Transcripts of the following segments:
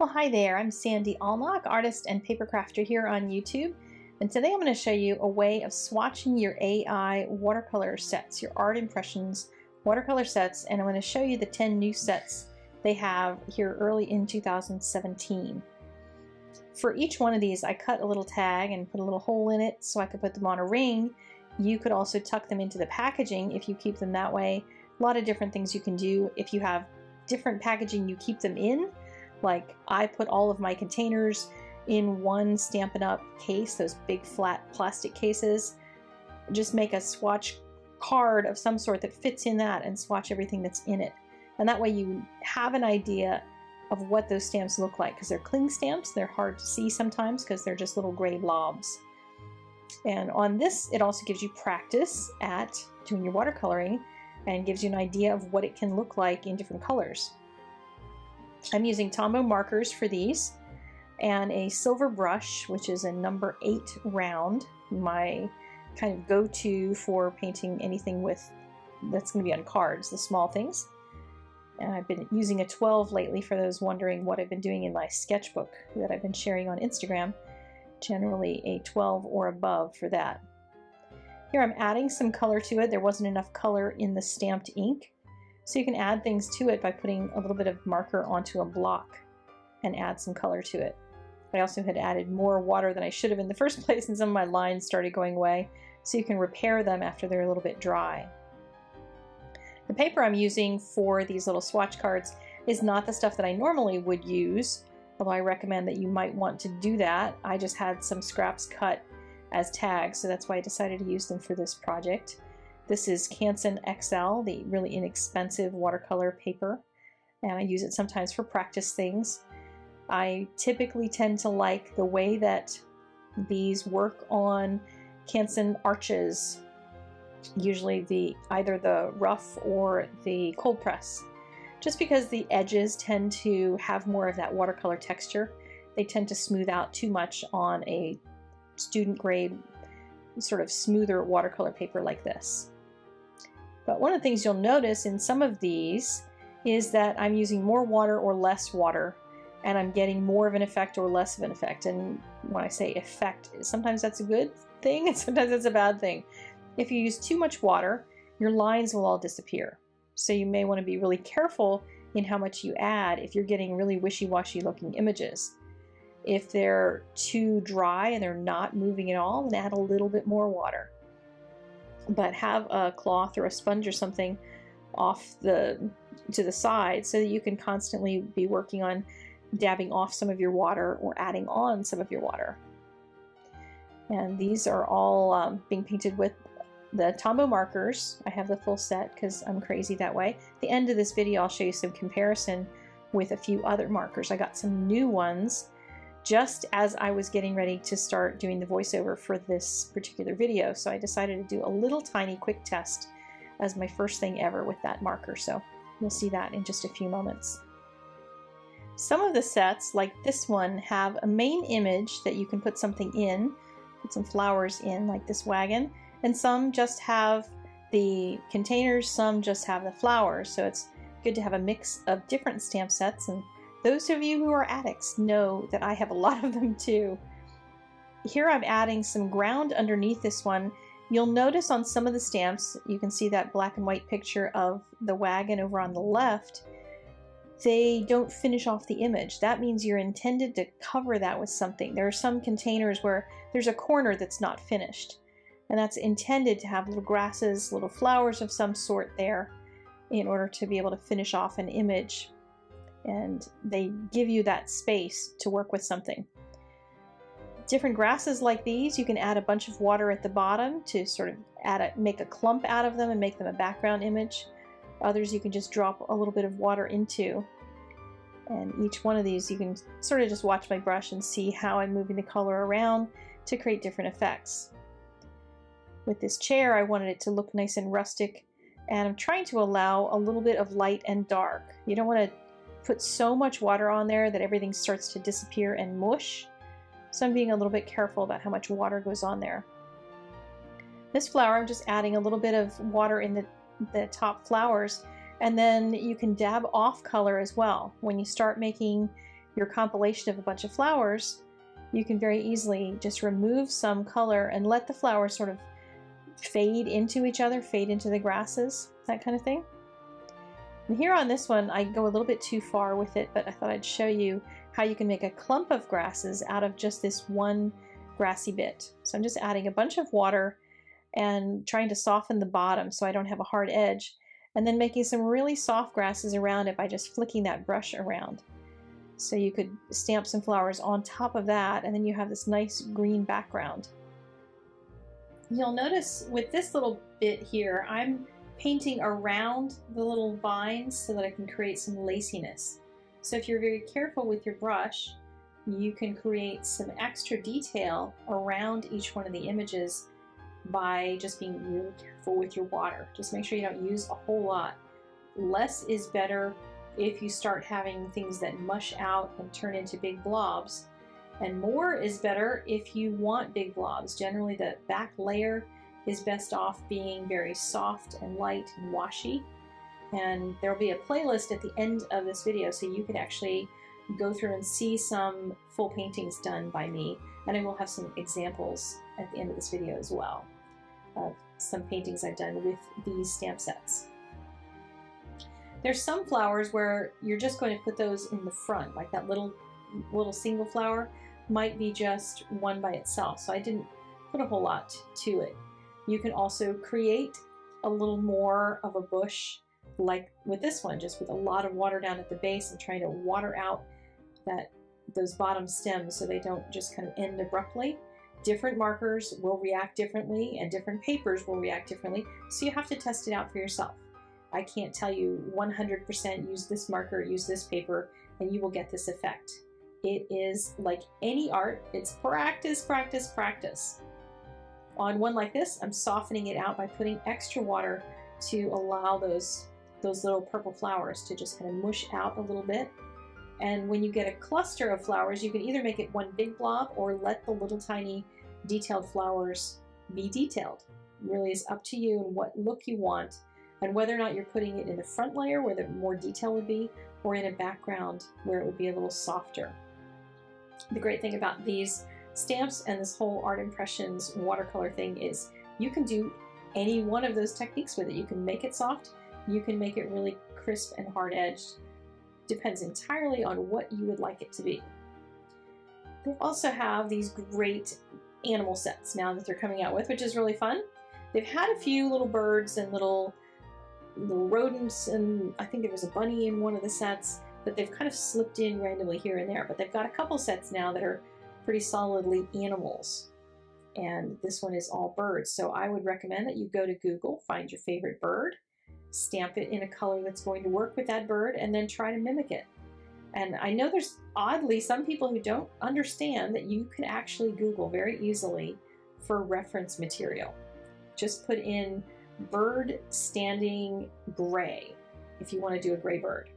Well, hi there, I'm Sandy Alnock, artist and paper crafter here on YouTube. And today I'm going to show you a way of swatching your AI watercolor sets, your art impressions watercolor sets, and I'm going to show you the 10 new sets they have here early in 2017. For each one of these, I cut a little tag and put a little hole in it so I could put them on a ring. You could also tuck them into the packaging if you keep them that way. A lot of different things you can do. If you have different packaging you keep them in, like I put all of my containers in one Stampin' Up! Case, those big flat plastic cases. Just make a swatch card of some sort that fits in that and swatch everything that's in it. And that way you have an idea of what those stamps look like, because they're cling stamps. They're hard to see sometimes because they're just little gray blobs. And on this, it also gives you practice at doing your watercoloring and gives you an idea of what it can look like in different colors. I'm using Tombow markers for these and a silver brush, which is a number 8 round, my kind of go-to for painting anything that's going to be on cards, the small things. And I've been using a 12 lately for those wondering what I've been doing in my sketchbook that I've been sharing on Instagram. Generally a 12 or above for that. Here I'm adding some color to it. There wasn't enough color in the stamped ink. So you can add things to it by putting a little bit of marker onto a block and add some color to it. I also had added more water than I should have in the first place, and some of my lines started going away, so you can repair them after they're a little bit dry. The paper I'm using for these little swatch cards is not the stuff that I normally would use, although I recommend that you might want to do that. I just had some scraps cut as tags, so that's why I decided to use them for this project. This is Canson XL, the really inexpensive watercolor paper, and I use it sometimes for practice things. I typically tend to like the way that these work on Canson arches, usually either the rough or the cold press, just because the edges tend to have more of that watercolor texture. They tend to smooth out too much on a student grade, sort of smoother watercolor paper like this. But one of the things you'll notice in some of these is that I'm using more water or less water, and I'm getting more of an effect or less of an effect. And when I say effect, sometimes that's a good thing and sometimes that's a bad thing. If you use too much water, your lines will all disappear. So you may want to be really careful in how much you add if you're getting really wishy-washy looking images. If they're too dry and they're not moving at all, then add a little bit more water. But have a cloth or a sponge or something off to the side so that you can constantly be working on dabbing off some of your water or adding on some of your water. And these are all being painted with the Tombow markers. I have the full set because I'm crazy that way. At the end of this video I'll show you some comparison with a few other markers. I got some new ones just as I was getting ready to start doing the voiceover for this particular video, so I decided to do a little tiny quick test as my first thing ever with that marker, so you'll see that in just a few moments. Some of the sets, like this one, have a main image that you can put something in, put some flowers in, like this wagon, and some just have the containers, some just have the flowers, so it's good to have a mix of different stamp sets. And those of you who are addicts know that I have a lot of them too. Here I'm adding some ground underneath this one. You'll notice on some of the stamps, you can see that black and white picture of the wagon over on the left. They don't finish off the image. That means you're intended to cover that with something. There are some containers where there's a corner that's not finished, and that's intended to have little grasses, little flowers of some sort there in order to be able to finish off an image. And they give you that space to work with something. Different grasses like these, you can add a bunch of water at the bottom to sort of make a clump out of them and make them a background image. Others you can just drop a little bit of water into. And each one of these you can sort of just watch my brush and see how I'm moving the color around to create different effects. With this chair, I wanted it to look nice and rustic, and I'm trying to allow a little bit of light and dark. You don't want to put so much water on there that everything starts to disappear and mush. So I'm being a little bit careful about how much water goes on there. This flower, I'm just adding a little bit of water in the top flowers, and then you can dab off color as well. When you start making your compilation of a bunch of flowers, you can very easily just remove some color and let the flowers sort of fade into each other, fade into the grasses, that kind of thing. And here on this one, I go a little bit too far with it, but I thought I'd show you how you can make a clump of grasses out of just this one grassy bit. So I'm just adding a bunch of water and trying to soften the bottom so I don't have a hard edge, and then making some really soft grasses around it by just flicking that brush around. So you could stamp some flowers on top of that, and then you have this nice green background. You'll notice with this little bit here, I'm painting around the little vines so that I can create some laciness. So if you're very careful with your brush, you can create some extra detail around each one of the images by just being really careful with your water. Just make sure you don't use a whole lot. Less is better if you start having things that mush out and turn into big blobs. And more is better if you want big blobs. Generally, the back layer is best off being very soft and light and washy. And there'll be a playlist at the end of this video so you can actually go through and see some full paintings done by me. And I will have some examples at the end of this video as well of some paintings I've done with these stamp sets. There's some flowers where you're just going to put those in the front, like that little single flower might be just one by itself, so I didn't put a whole lot to it. You can also create a little more of a bush like with this one, just with a lot of water down at the base and trying to water out those bottom stems so they don't just kind of end abruptly. Different markers will react differently and different papers will react differently, so you have to test it out for yourself. I can't tell you 100% use this marker, use this paper, and you will get this effect. It is like any art, it's practice, practice, practice. On one like this, I'm softening it out by putting extra water to allow those little purple flowers to just kind of mush out a little bit. And when you get a cluster of flowers, you can either make it one big blob or let the little tiny detailed flowers be detailed. It really is up to you and what look you want, and whether or not you're putting it in the front layer where the more detail would be, or in a background where it would be a little softer. The great thing about these stamps and this whole Art Impressions watercolor thing is you can do any one of those techniques with it. You can make it soft, you can make it really crisp and hard-edged. Depends entirely on what you would like it to be. They also have these great animal sets now that they're coming out with, which is really fun. They've had a few little birds and little rodents, and I think there was a bunny in one of the sets that they've kind of slipped in randomly here and there, but they've got a couple sets now that are pretty solidly animals, and this one is all birds. So I would recommend that you go to Google, find your favorite bird, stamp it in a color that's going to work with that bird, and then try to mimic it. And I know there's oddly some people who don't understand that you can actually Google very easily for reference material. Just put in bird standing gray if you want to do a gray bird,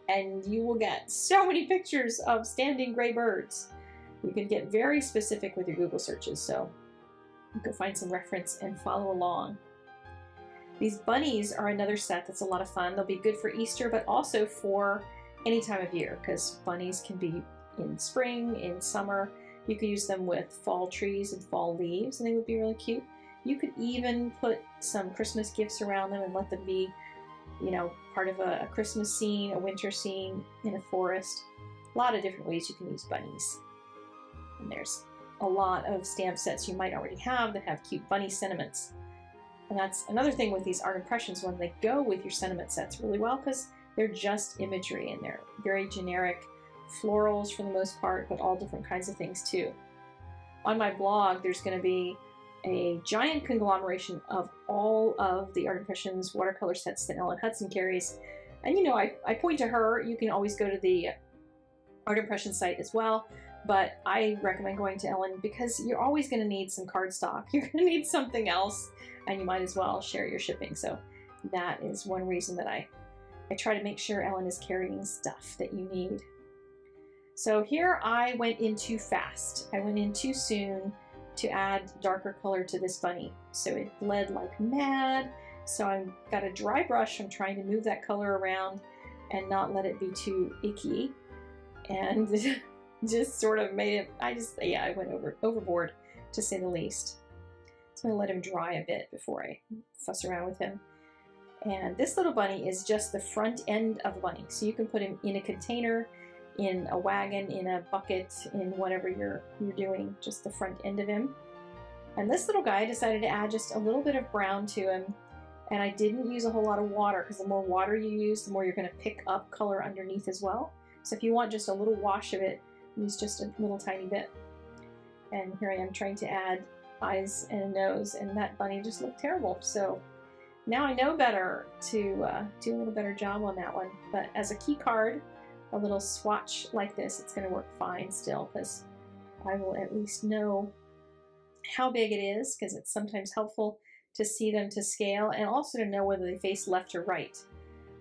and you will get so many pictures of standing gray birds. You can get very specific with your Google searches, so go find some reference and follow along. These bunnies are another set that's a lot of fun. They'll be good for Easter, but also for any time of year, because bunnies can be in spring, in summer. You could use them with fall trees and fall leaves, and they would be really cute. You could even put some Christmas gifts around them and let them be, you know, part of a Christmas scene, a winter scene in a forest. A lot of different ways you can use bunnies. And there's a lot of stamp sets you might already have that have cute bunny sentiments. And that's another thing with these Art Impressions, when they go with your sentiment sets really well, because they're just imagery and they're very generic florals for the most part, but all different kinds of things too. On my blog, there's going to be a giant conglomeration of all of the Art Impressions watercolor sets that Ellen Hudson carries. And you know, I point to her. You can always go to the Art Impressions site as well, but I recommend going to Ellen because you're always going to need some cardstock. You're going to need something else, and you might as well share your shipping. So that is one reason that I try to make sure Ellen is carrying stuff that you need. So here I went in too fast. I went in too soon to add darker color to this bunny. So it bled like mad. So I've got a dry brush. I'm trying to move that color around and not let it be too icky. and just sort of made it, I went overboard, to say the least. So I'm gonna let him dry a bit before I fuss around with him. And this little bunny is just the front end of the bunny. So you can put him in a container, in a wagon, in a bucket, in whatever you're doing, just the front end of him. And this little guy, I decided to add just a little bit of brown to him. And I didn't use a whole lot of water, because the more water you use, the more you're going to pick up color underneath as well. So if you want just a little wash of it, use just a little tiny bit. And here I am trying to add eyes and a nose, and that bunny just looked terrible. So now I know better to do a little better job on that one. But as a key card, a little swatch like this, it's going to work fine still, because I will at least know how big it is, because it's sometimes helpful to see them to scale, and also to know whether they face left or right.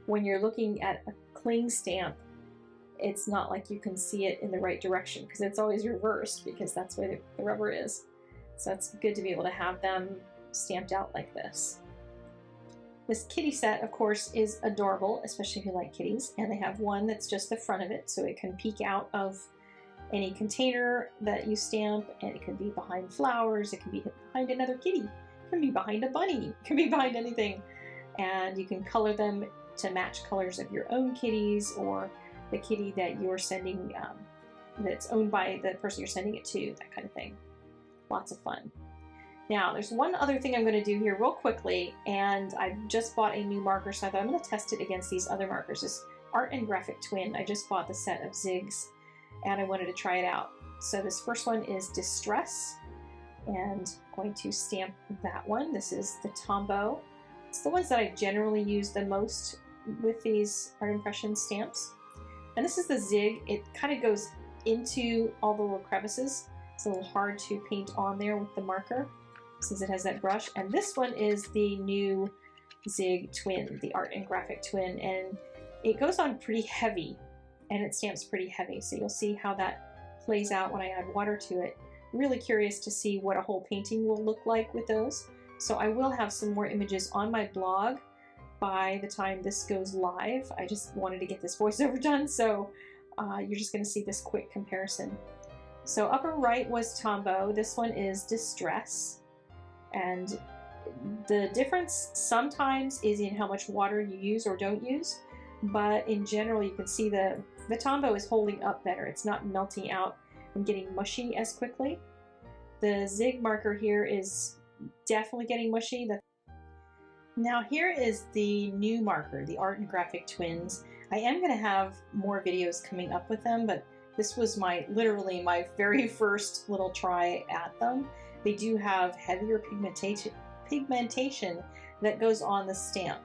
When you're looking at a cling stamp, it's not like you can see it in the right direction, because it's always reversed, because that's where the rubber is. So it's good to be able to have them stamped out like this. This kitty set, of course, is adorable, especially if you like kitties, and they have one that's just the front of it, so it can peek out of any container that you stamp, and it can be behind flowers, it can be behind another kitty, it can be behind a bunny, it can be behind anything. And you can color them to match colors of your own kitties, or the kitty that you're sending, that's owned by the person you're sending it to, that kind of thing. Lots of fun. Now, there's one other thing I'm going to do here real quickly, and I just bought a new marker, so I thought I'm going to test it against these other markers. This Art and Graphic Twin, I just bought the set of zigs, and I wanted to try it out. So this first one is Distress, and I'm going to stamp that one. This is the Tombow. It's the ones that I generally use the most with these art impression stamps. And this is the Zig. It kind of goes into all the little crevices. It's a little hard to paint on there with the marker, since it has that brush. And this one is the new Zig Twin, the Art and Graphic Twin, and it goes on pretty heavy, and it stamps pretty heavy, so you'll see how that plays out when I add water to it. Really curious to see what a whole painting will look like with those. So I will have some more images on my blog by the time this goes live. I just wanted to get this voiceover done, so you're just going to see this quick comparison. So upper right was Tombow, this one is Distress. And the difference sometimes is in how much water you use or don't use, but in general you can see the Tombow is holding up better. It's not melting out and getting mushy as quickly. The Zig marker here is definitely getting mushy. Now here is the new marker, the Art and Graphic Twins. I am going to have more videos coming up with them, but this was literally my very first little try at them. They do have heavier pigmentation that goes on the stamp,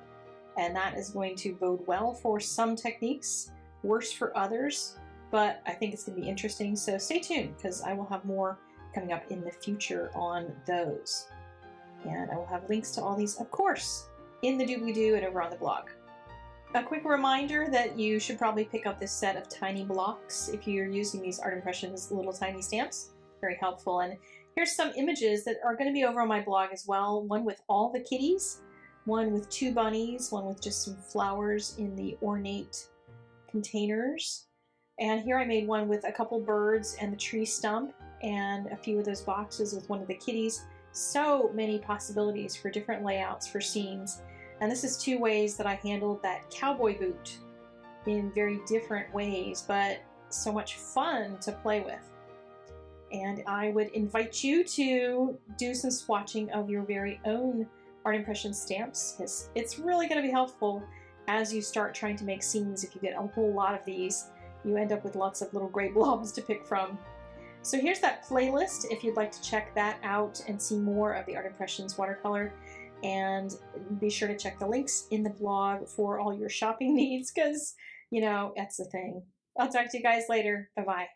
and that is going to bode well for some techniques, worse for others, but I think it's going to be interesting, so stay tuned, because I will have more coming up in the future on those. And I will have links to all these, of course, in the doobly-doo and over on the blog. A quick reminder that you should probably pick up this set of tiny blocks if you're using these Art Impressions little tiny stamps. Very helpful. And here's some images that are going to be over on my blog as well. One with all the kitties, one with 2 bunnies, one with just some flowers in the ornate containers. And here I made one with a couple birds and the tree stump, and a few of those boxes with one of the kitties. So many possibilities for different layouts for scenes. And this is 2 ways that I handled that cowboy boot in very different ways, but so much fun to play with. And I would invite you to do some swatching of your very own Art Impression stamps, because it's really going to be helpful as you start trying to make scenes. If you get a whole lot of these, you end up with lots of little gray blobs to pick from. So here's that playlist if you'd like to check that out and see more of the Art Impressions watercolor. And be sure to check the links in the blog for all your shopping needs, because, you know, that's the thing. I'll talk to you guys later. Bye-bye.